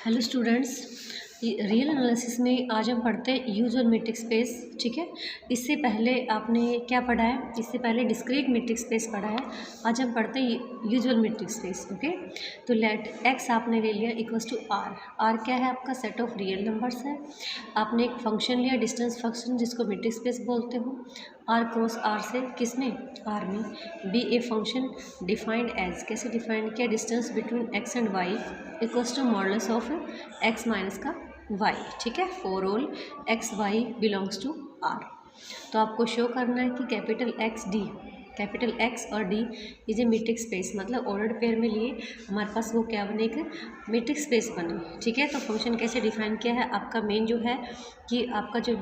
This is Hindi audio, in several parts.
हेलो स्टूडेंट्स, रियल एनालिसिस में आज हम पढ़ते हैं यूजुअल मैट्रिक्स स्पेस। ठीक है, इससे पहले आपने क्या पढ़ा है? इससे पहले डिस्क्रीट मैट्रिक्स स्पेस पढ़ा है। आज हम पढ़ते हैं यूजुअल मैट्रिक्स स्पेस। ओके, तो लेट एक्स आपने ले लिया इक्वल्स टू आर। आर क्या है? आपका सेट ऑफ रियल नंबर्स है। आपने एक फंक्शन लिया, डिस्टेंस फंक्शन, जिसको मैट्रिक्स स्पेस बोलते हो। आर क्रॉस आर से किसमें? आर में। Be a function defined as, कैसे डिफाइंड किया? Distance between x and Y equals to modulus of x minus का वाई। ठीक है, for all X Y belongs to R. तो आपको शो करना है कि capital X D, capital X और D is a matrix space, मतलब ऑर्डर्ड पेयर में लिए हमारे पास वो क्या बने? एक मैट्रिक्स स्पेस बने। ठीक है, तो फंक्शन कैसे डिफाइन किया है? आपका मेन जो है कि आपका जो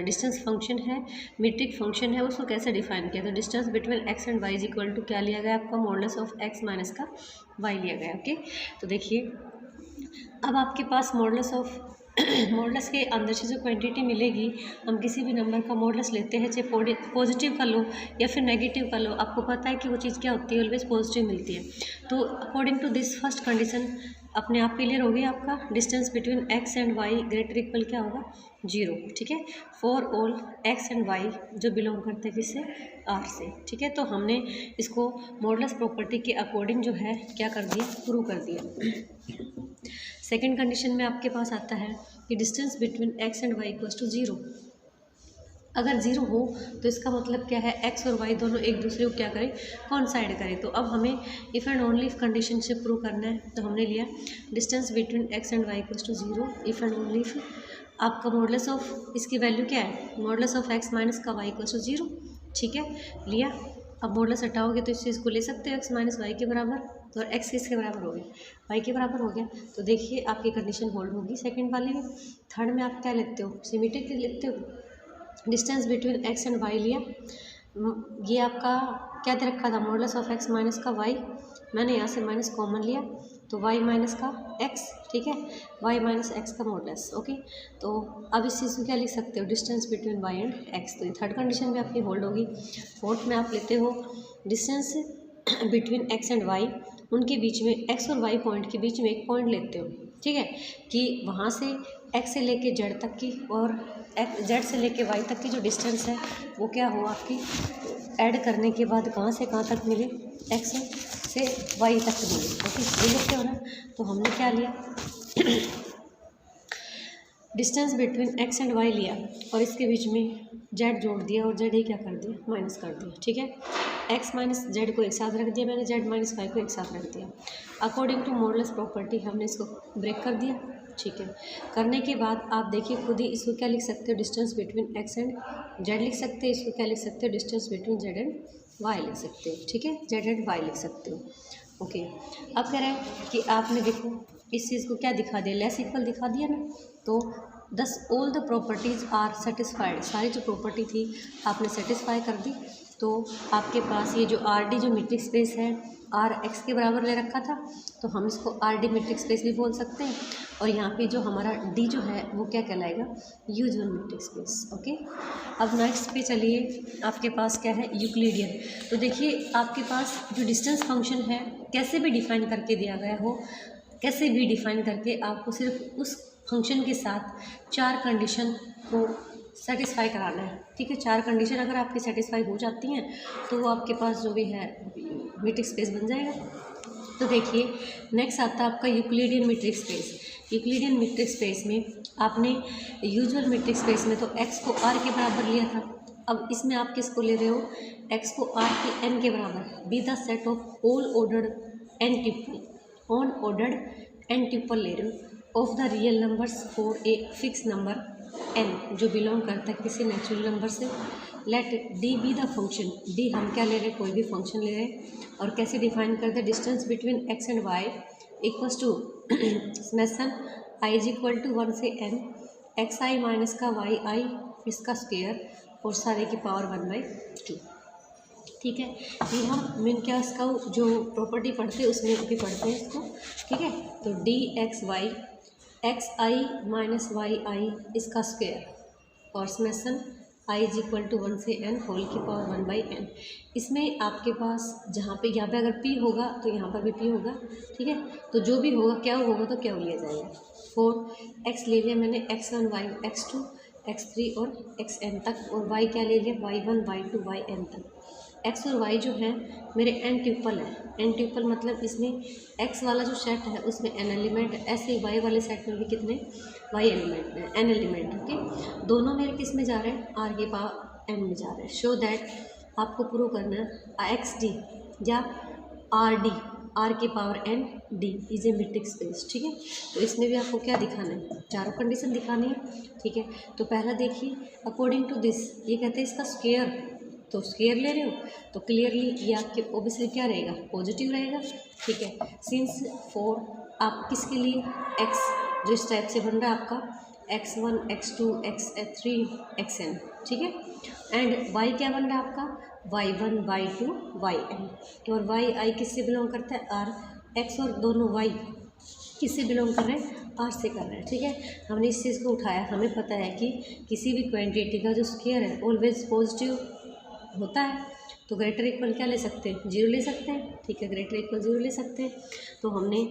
डिस्टेंस फंक्शन है, मैट्रिक फंक्शन है, उसको कैसे डिफाइन किया? तो distance between x and y is equal to क्या लिया गया? आपका मॉडुलस ऑफ एक्स माइनस का वाई लिया गया। ओके, तो देखिए अब आपके पास मॉडुलस ऑफ मॉडुलस के अंदर से जो क्वांटिटी मिलेगी, हम किसी भी नंबर का मॉडुलस लेते हैं, चाहे पॉजिटिव का लो या फिर नेगेटिव का लो, आपको पता है कि वो चीज़ क्या होती है? ऑलवेज पॉजिटिव मिलती है। तो according to this first condition अपने आप क्लियर होगी। आपका distance between x and y greater equal क्या होगा? 0। ठीक है, for all x and y जो बिलोंग करते हैं किससे? आर से। ठीक है, तो हमने इसको मॉडुलस प्रॉपर्टी के अकॉर्डिंग जो है क्या कर दिया? प्रूव कर दिया। सेकेंड कंडीशन में आपके पास आता है कि distance between x and Y equals to 0। अगर 0 हो तो इसका मतलब क्या है? एक्स और वाई दोनों एक दूसरे को क्या करें? कॉन्साइड करें। तो अब हमें if and only if condition से प्रूव करना है। तो हमने लिया distance between x and Y equals to 0 if and only if आपका मॉडुलस ऑफ इसकी वैल्यू क्या है? मॉडुलस ऑफ एक्स माइनस का वाई इक्वल्स टू 0। ठीक है, लिया। अब मॉडुलस हटाओगे तो इस चीज़ को ले सकते हो एक्स माइनस वाई के बराबर, तो एक्स किसके बराबर हो गया? वाई के बराबर हो गया। तो देखिए आपकी कंडीशन होल्ड होगी सेकंड वाले में। थर्ड में आप क्या लेते हो? सिमेट्रिक लेते हो। Distance between x and y लिया, ये आपका क्या दे रखा था? मॉडुलस ऑफ एक्स माइनस का वाई। मैंने यहाँ से माइनस कॉमन लिया तो वाई माइनस का एक्स। ठीक है, वाई माइनस एक्स का मॉडुलस। ओके, तो अब इस चीज़ को क्या लिख सकते हो? Distance between y and x. तो ये थर्ड कंडीशन भी आपकी होल्ड होगी। फोर्थ में आप लेते हो distance between x and y, उनके बीच में एक्स और वाई पॉइंट के बीच में एक पॉइंट लेते हो। ठीक है, कि वहाँ से एक्स से लेके जेड तक की और जेड से लेके वाई तक की जो डिस्टेंस है वो क्या हो आपकी? ऐड करने के बाद कहाँ से कहाँ तक मिले? एक्स से वाई तक मिले। ओके, ये लिखते हो ना। तो हमने क्या लिया? Distance between x and y लिया और इसके बीच में जेड जोड़ दिया और जेड ही क्या कर दिया? माइनस कर दिया। ठीक है, एक्स माइनस जेड को एक साथ रख दिया मैंने, जेड माइनस वाई को एक साथ रख दिया। अकॉर्डिंग टू मॉडुलस प्रॉपर्टी हमने इसको ब्रेक कर दिया। ठीक है, करने के बाद आप देखिए खुद ही इसको क्या लिख सकते हो? Distance between x and z लिख सकते हो। इसको क्या लिख सकते हो? Distance between z and y लिख सकते हो। ठीक है, जेड एंड वाई लिख सकते हो। ओके, अब कह रहे हैं कि आपने देखो इस चीज़ को क्या दिखा दिया? लेस इक्वल दिखा दिया ना। तो thus all the properties are satisfied, सारी जो प्रॉपर्टी थी आपने सेटिस्फाई कर दी। तो आपके पास ये जो आर डी जो मैट्रिक्स स्पेस है, आर एक्स के बराबर ले रखा था, तो हम इसको आर डी मैट्रिक्स स्पेस भी बोल सकते हैं। और यहाँ पे जो हमारा डी जो है वो क्या कहलाएगा? Usual matrix space. ओके, अब नेक्स्ट पे चलिए, आपके पास क्या है? यूक्लिडियन। तो देखिए आपके पास जो डिस्टेंस फंक्शन है कैसे भी डिफाइन करके दिया गया हो, कैसे भी डिफाइन करके आपको सिर्फ उस फंक्शन के साथ 4 कंडीशन को सेटिस्फाई कराना है। ठीक है, 4 कंडीशन अगर आपकी सेटिस्फाई हो जाती हैं तो वो आपके पास जो भी है मैट्रिक्स स्पेस बन जाएगा। तो देखिए नेक्स्ट आता है आपका Euclidean matrix space. Euclidean matrix space में आपने यूजुअल मैट्रिक्स स्पेस में तो एक्स को आर के बराबर लिया था। अब इसमें आप किसको ले रहे हो? एक्स को आर के एन के बराबर। Be the set of all ordered n tuple, on ordered n tuple ले रहे हो of the real numbers for a fix number n जो बिलोंग करता है किसी नेचुरल नंबर से। Let d be the function, d हम क्या ले रहे हैं? कोई भी फंक्शन ले रहे हैं। और कैसे डिफाइन करते हैं? Distance between x and Y equals to summation i is equal to 1 से n एक्स आई माइनस का वाई आई इसका स्क्वायर और सारे की पावर 1/2। ठीक है, ये हम मेन क्या इसका जो प्रॉपर्टी पढ़ते हैं उसमें भी पढ़ते हैं इसको। ठीक है, तो d x y x i minus y i इसका स्क्वायर और summation i is equal to 1 से n होल की पावर 1/n। इसमें आपके पास जहाँ पे यहाँ पे अगर p होगा तो यहाँ पर भी p होगा, ठीक है। तो जो भी होगा क्या होगा तो क्या लिया जाएगा, 4x ले लिया मैंने, x1 y x2 x3 और xn तक, और y क्या ले लिया y1 y2 yn तक। x और y जो है मेरे n ट्यूपल है, n ट्यूपल मतलब इसमें x वाला जो सेट है उसमें n एलिमेंट है, ऐसे ही y वाले सेट में भी कितने y एलिमेंट है, n एलिमेंट, ओके। दोनों मेरे किस में जा रहे हैं, r के पावर n में जा रहे हैं। शो दैट आपको प्रूव करना है x d या r d, r के power n d is a metric space, ठीक है। तो इसमें भी आपको क्या दिखाना है, चारों कंडीशन दिखानी है, ठीक है। तो पहला देखिए, अकॉर्डिंग टू दिस ये कहते हैं इसका स्क्वायर, तो स्क्वायर ले रहे हो तो क्लियरली ये आपके ओबियसली क्या रहेगा, पॉजिटिव रहेगा, ठीक है। सिंस 4 आप किसके लिए x जो इस टाइप से बन रहा है आपका x1 x2 x3 xn, ठीक है। एंड y क्या बन रहा है आपका y1 y2 yn, और y किससे बिलोंग करता है r, x और दोनों y किससे बिलोंग कर रहे हैं, r से कर रहे हैं, ठीक है। हमने इस चीज़ को उठाया, हमें पता है कि किसी भी क्वांटिटी का जो स्क्वायर है ऑलवेज पॉजिटिव होता है, तो ग्रेटर इक्वल क्या ले सकते हैं, 0 ले सकते हैं, ठीक है। ग्रेटर इक्वल 0 ले सकते हैं, तो हमने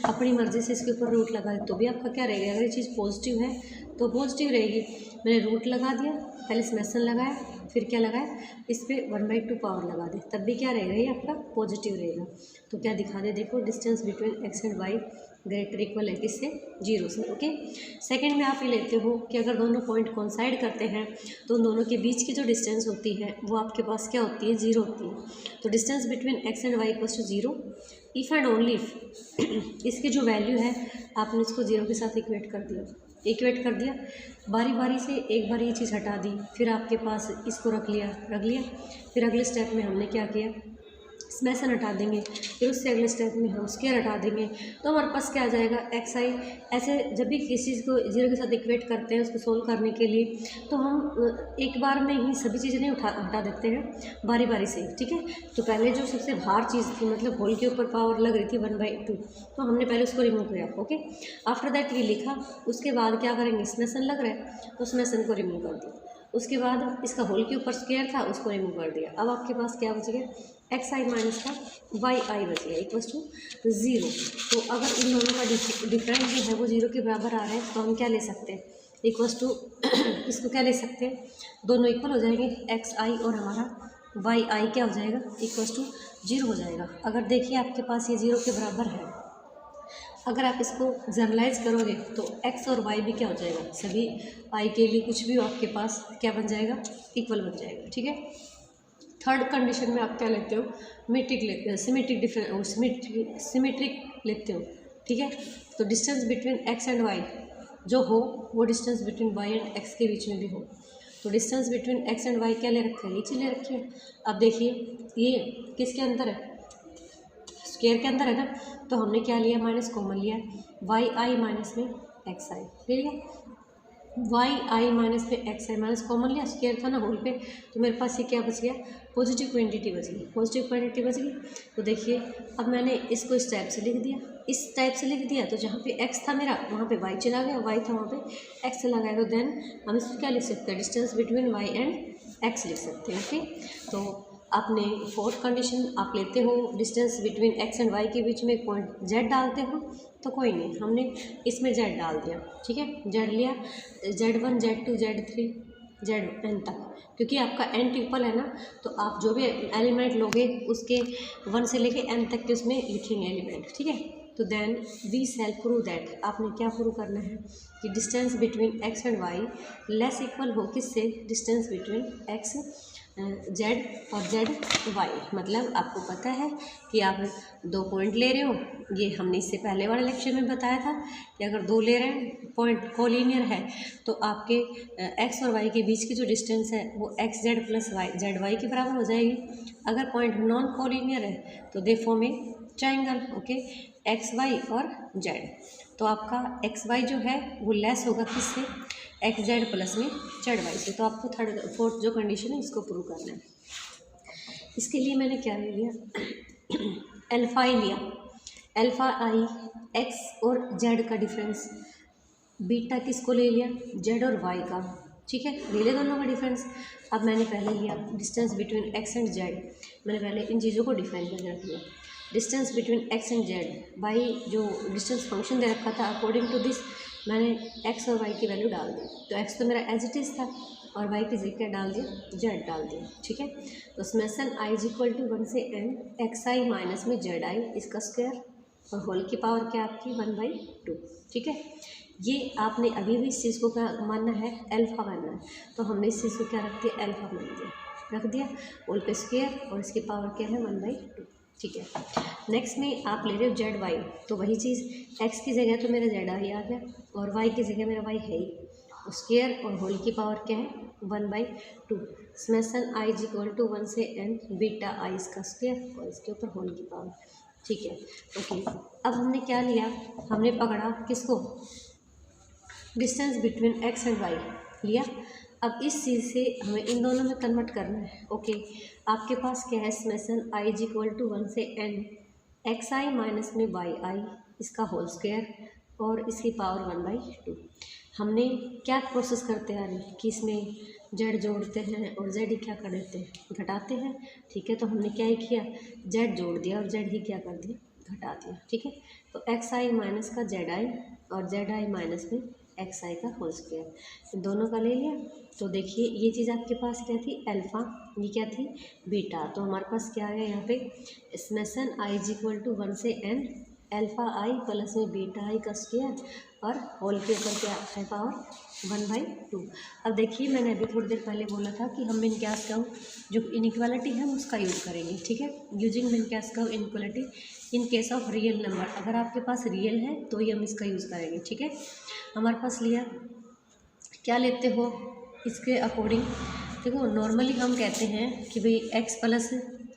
अपनी मर्ज़ी से इसके ऊपर रूट लगा दिया तो भी आपका क्या रहेगा, अगर ये चीज़ पॉजिटिव है तो पॉजिटिव रहेगी। मैंने रूट लगा दिया, पहले समेसन लगाया, फिर क्या लगाया, इस पर 1/2 पावर लगा दी, तब भी क्या रहेगा, ये आपका पॉजिटिव रहेगा। तो क्या दिखा दे, देखो distance between x and y greater equal है किससे, 0 से, ओके। सेकंड में आप ये लेते हो कि अगर दोनों पॉइंट कोइंसाइड करते हैं तो उन दोनों के बीच की जो डिस्टेंस होती है वो आपके पास क्या होती है, 0 होती है। तो distance between x and y equals to 0 if and only if इसकी जो वैल्यू है आपने इसको 0 के साथ इक्वेट कर दिया, बारी बारी से एक बार ये चीज़ हटा दी, फिर आपके पास इसको रख लिया, फिर अगले स्टेप में हमने क्या किया, समेसन हटा देंगे, फिर उससे अगले स्टेप में हम स्क्वायर हटा देंगे, तो हमारे पास क्या आ जाएगा xi। ऐसे जब भी किसी चीज़ को 0 के साथ इक्वेट करते हैं उसको सोल्व करने के लिए, तो हम एक बार में ही सभी चीज़ें नहीं हटा देते हैं, बारी बारी से, ठीक है। तो पहले जो सबसे बाहर चीज़ थी मतलब होल के ऊपर पावर लग रही थी 1/2, तो हमने पहले उसको रिमूव किया, ओके। आफ्टर दैट ये लिखा, उसके बाद क्या करेंगे, समेसन लग रहा है तो समेसन को रिमूव कर दिया, उसके बाद इसका होल के ऊपर स्क्वायर था उसको रिमूव कर दिया। अब आपके पास क्या बच गया, xi माइनस का yi बच गया इक्वल्स टू 0। तो अगर इन दोनों का डिफरेंस जो है वो 0 के बराबर आ रहा है तो हम क्या ले सकते हैं, इक्वल्स टू इसको क्या ले सकते हैं, दोनों इक्वल हो जाएंगे, xi और हमारा yi क्या हो जाएगा, इक्वल्स टू 0 हो जाएगा। अगर देखिए आपके पास ये 0 के बराबर है, अगर आप इसको जनरलाइज करोगे तो x और y भी क्या हो जाएगा, सभी i के लिए कुछ भी हो आपके पास क्या बन जाएगा, इक्वल बन जाएगा, ठीक है। थर्ड कंडीशन में आप क्या लेते हो, मेट्रिक लेते हो, सिमेट्रिक लेते हो, ठीक है। तो distance between x and y जो हो वो distance between y and x के बीच में भी हो। तो distance between x and y क्या ले रखा है, ये चीज़ ले रखी है। अब देखिए ये किसके अंदर है, स्क्वायर के अंदर है ना, तो हमने क्या लिया, माइनस कॉमन लिया, yi माइनस में xi ले लिया, yi माइनस में xi माइनस कॉमन लिया, स्क्वायर था ना होल पे, तो मेरे पास ये क्या बच गया, पॉजिटिव क्वांटिटी बच गई। तो देखिए अब मैंने इसको इस टाइप से लिख दिया, तो जहाँ पे x था मेरा वहाँ पे y चला गया, y था वहाँ पे x चला गया, तो देन हम इसको क्या लिख सकते हैं, distance between y and x लिख सकते हैं, ओके। तो आपने फोर्थ कंडीशन आप लेते हो, distance between x and y के बीच में एक पॉइंट z डालते हो, तो कोई नहीं, हमने इसमें z डाल दिया, ठीक है। z लिया, z1 z2 z3 zn तक, क्योंकि आपका n ट्यूपल है ना, तो आप जो भी एलिमेंट लोगे उसके 1 से लेके n तक के उसमें लिखेंगे एलिमेंट, ठीक है। तो then we shall prove that, आपने क्या प्रूव करना है कि distance between x and y less equal हो किससे, डिस्टेंस बिटवीन x z और y, मतलब आपको पता है कि आप 2 पॉइंट ले रहे हो, ये हमने इससे पहले वाले लेक्चर में बताया था कि अगर 2 ले रहे हैं पॉइंट कोलिनियर है तो आपके x और y के बीच की जो डिस्टेंस है वो xz प्लस zy के बराबर हो जाएगी। अगर पॉइंट नॉन कोलिनियर है तो they form A triangle, okay, xy और z। तो आपका xy जो है वो लेस होगा किससे, xz प्लस में zy से। तो आपको फोर्थ जो कंडीशन है इसको प्रूव करना है। इसके लिए मैंने क्या ले लिया, अल्फा ही लिया, अल्फा आई x और z का डिफरेंस, बीटा किसको ले लिया, z और y का, ठीक है, रियल है दोनों का डिफरेंस। अब मैंने पहले लिया distance between x and z, मैंने पहले इन चीज़ों को डिफाइन करके रख दिया। Distance between x and z, y जो डिस्टेंस फंक्शन दे रखा था अकॉर्डिंग टू दिस मैंने एक्स और वाई की वैल्यू डाल दी। तो एक्स तो मेरा एज इट इज़ था और वाई की जगह डाल दिया जेड डाल दिया। ठीक है, तो summation i is equal to 1 से n एक्स आई माइनस में जेड आई इसका स्क्वायर और होल की पावर क्या आपकी 1/2। ठीक है, ये आपने अभी भी इस चीज़ को क्या मानना है, अल्फा मानना है, तो हमने इस चीज़ को क्या रख दिया, अल्फा मान दिया, रख दिया होल पे स्क्वायर और इसकी पावर क्या है 1/2। ठीक है, नेक्स्ट में आप ले रहे हो जेड वाई, तो वही चीज़ एक्स की जगह तो मेरा जेड आई आ गया और वाई की जगह मेरा वाई है ही, तो स्क्वायर और होल की पावर क्या है 1/2। Summation i is equal to 1 से n बीटा आई इसका स्क्वायर और इसके ऊपर होल की पावर। ठीक है, ओके। अब हमने क्या लिया, हमने पकड़ा किसको, distance between x and y लिया। अब इस चीज़ से हमें इन दोनों में कन्वर्ट करना है। ओके, आपके पास क्या है, summation i is equal to 1 से n एक्स आई माइनस में वाई आई इसका होल स्क्वायर और इसकी पावर 1/2। हमने क्या प्रोसेस करते आ रहे हैं कि इसमें जेड जोड़ते हैं और जेड ही क्या कर देते हैं, घटाते हैं। ठीक है, तो हमने क्या ही किया, जेड जोड़ दिया और जेड ही क्या कर दिया, घटा दिया। ठीक है, तो एक्स आई माइनस का जेड आई और जेड आई माइनस में एक्स आई का होल स्क्वायर, दोनों का ले लिया। तो देखिए ये चीज़ आपके पास क्या थी, अल्फ़ा, ये क्या थी, बीटा। तो हमारे पास क्या है यहाँ पे, summation i is equal to 1 से n अल्फ़ा आई प्लस में बीटा आई का स्क्वायर और होल के ऊपर क्या है पावर 1/2। अब देखिए मैंने अभी थोड़ी देर पहले बोला था कि हम मिन क्यास कर्व जो इनइक्वालिटी है उसका यूज़ करेंगे। ठीक है, यूजिंग मिन क्यास curve inequality in case of real number, अगर आपके पास रियल है तो ही हम इसका यूज़ करेंगे। ठीक है, हमारे पास लिया, क्या लेते हो इसके अकॉर्डिंग, देखो नॉर्मली हम कहते हैं कि भाई एक्स प्लस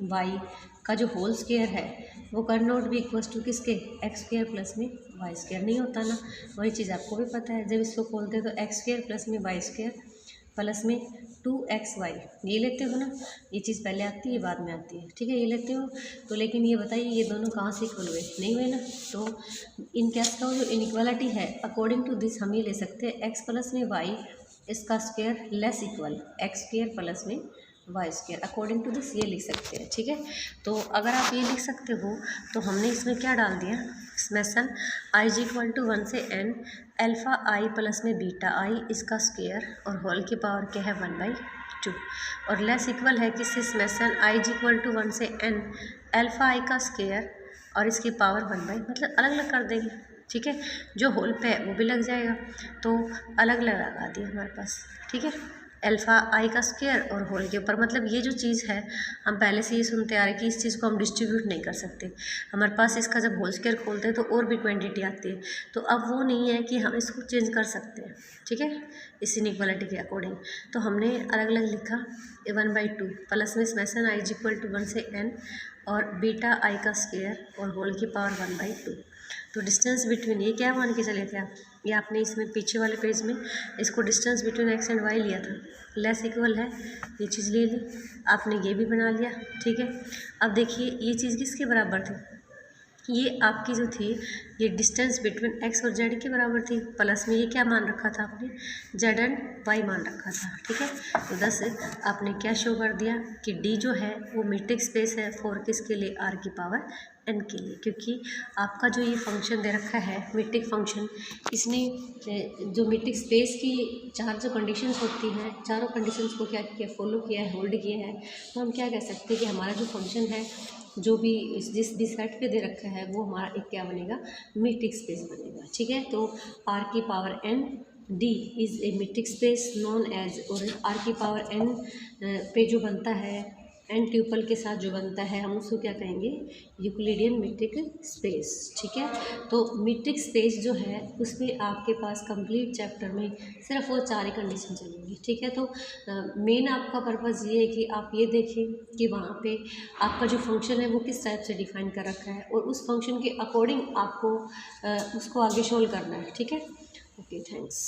वाई का जो होल स्क्वायर है वो can not be equals to किसके, एक्स स्क्वायर प्लस में वाई स्क्वायर, नहीं होता ना। वही चीज़ आपको भी पता है, जब इसको खोलते हैं तो एक्स स्क्वायर प्लस में वाई स्क्वायर प्लस में 2xy ये लेते हो ना, ये चीज़ पहले आती है बाद में आती है। ठीक है, ये लेते हो तो, लेकिन ये बताइए ये दोनों कहाँ से इक्वल हुए, नहीं हुए ना। तो इन केस का जो इनइक्वालिटी है अकॉर्डिंग टू दिस हम ये ले सकते हैं एक्स प्लस में वाई इसका square less equal X square plus में Y square, according to this ये लिख सकते हैं। ठीक है, तो अगर आप ये लिख सकते हो तो हमने इसमें क्या डाल दिया, summation i is equal to 1 से n अल्फ़ा आई प्लस में बीटा आई इसका स्क्वायर और होल की पावर क्या है 1/2 और लेस इक्वल है किससे, summation i is equal to 1 से n अल्फ़ा आई का स्क्वायर और इसकी पावर 1/, मतलब अलग अलग कर देंगे। ठीक है, जो होल पे है वो भी लग जाएगा, तो अलग अलग लगा दिया हमारे पास। ठीक है, अल्फ़ा आई का स्क्वायर और होल के ऊपर, मतलब ये जो चीज़ है हम पहले से ये सुनते आ रहे हैं कि इस चीज़ को हम डिस्ट्रीब्यूट नहीं कर सकते। हमारे पास इसका जब होल स्क्वायर खोलते हैं तो और भी क्वांटिटी आती है, तो अब वो नहीं है कि हम इसको चेंज कर सकते हैं। ठीक है, इस इनइक्वालिटी के अकॉर्डिंग तो हमने अलग अलग लिखा 1/2 प्लस में summation i is equal to 1 से n और बीटा आई का स्क्वायर और होल की पावर 1/2। तो डिस्टेंस बिटवीन ये क्या मान के चले थे आप, ये आपने इसमें पीछे वाले पेज में इसको distance between x and y लिया था, लेस इक्वल है, ये चीज़ ले ली आपने, ये भी बना लिया। ठीक है, अब देखिए ये चीज़ किसके बराबर थी, ये आपकी जो थी ये डिस्टेंस बिटवीन एक्स और जेड के बराबर थी, प्लस में ये क्या मान रखा था आपने, जेड एंड वाई मान रखा था। ठीक है, तो 10 आपने क्या शो कर दिया कि डी जो है वो मीट्रिक स्पेस है फॉर किसके लिए, आर की पावर n के लिए, क्योंकि आपका जो ये फंक्शन दे रखा है मीट्रिक फंक्शन, इसने जो मीट्रिक स्पेस की चार जो कंडीशंस होती हैं चारों कंडीशंस को क्या किया, फॉलो किया है, होल्ड किया है। तो हम क्या कह सकते हैं कि हमारा जो फंक्शन है जो भी जिस सेट पे दे रखा है वो हमारा एक क्या बनेगा, मीट्रिक स्पेस बनेगा। ठीक है, तो आर की power n d is a metric space non एज, और आर की पावर n पे जो बनता है n ट्यूपल के साथ जो बनता है हम उसको क्या कहेंगे, यूक्लिडियन मीट्रिक स्पेस। ठीक है, तो मीट्रिक स्पेस जो है उसमें आपके पास कंप्लीट चैप्टर में सिर्फ वो चार ही कंडीशन चलेंगी। ठीक है, तो मेन आपका पर्पज़ ये है कि आप ये देखें कि वहाँ पे आपका जो फंक्शन है वो किस टाइप से डिफाइन कर रखा है और उस फंक्शन के अकॉर्डिंग आपको उसको आगे शोल्व करना है। ठीक है, ओके, थैंक्स।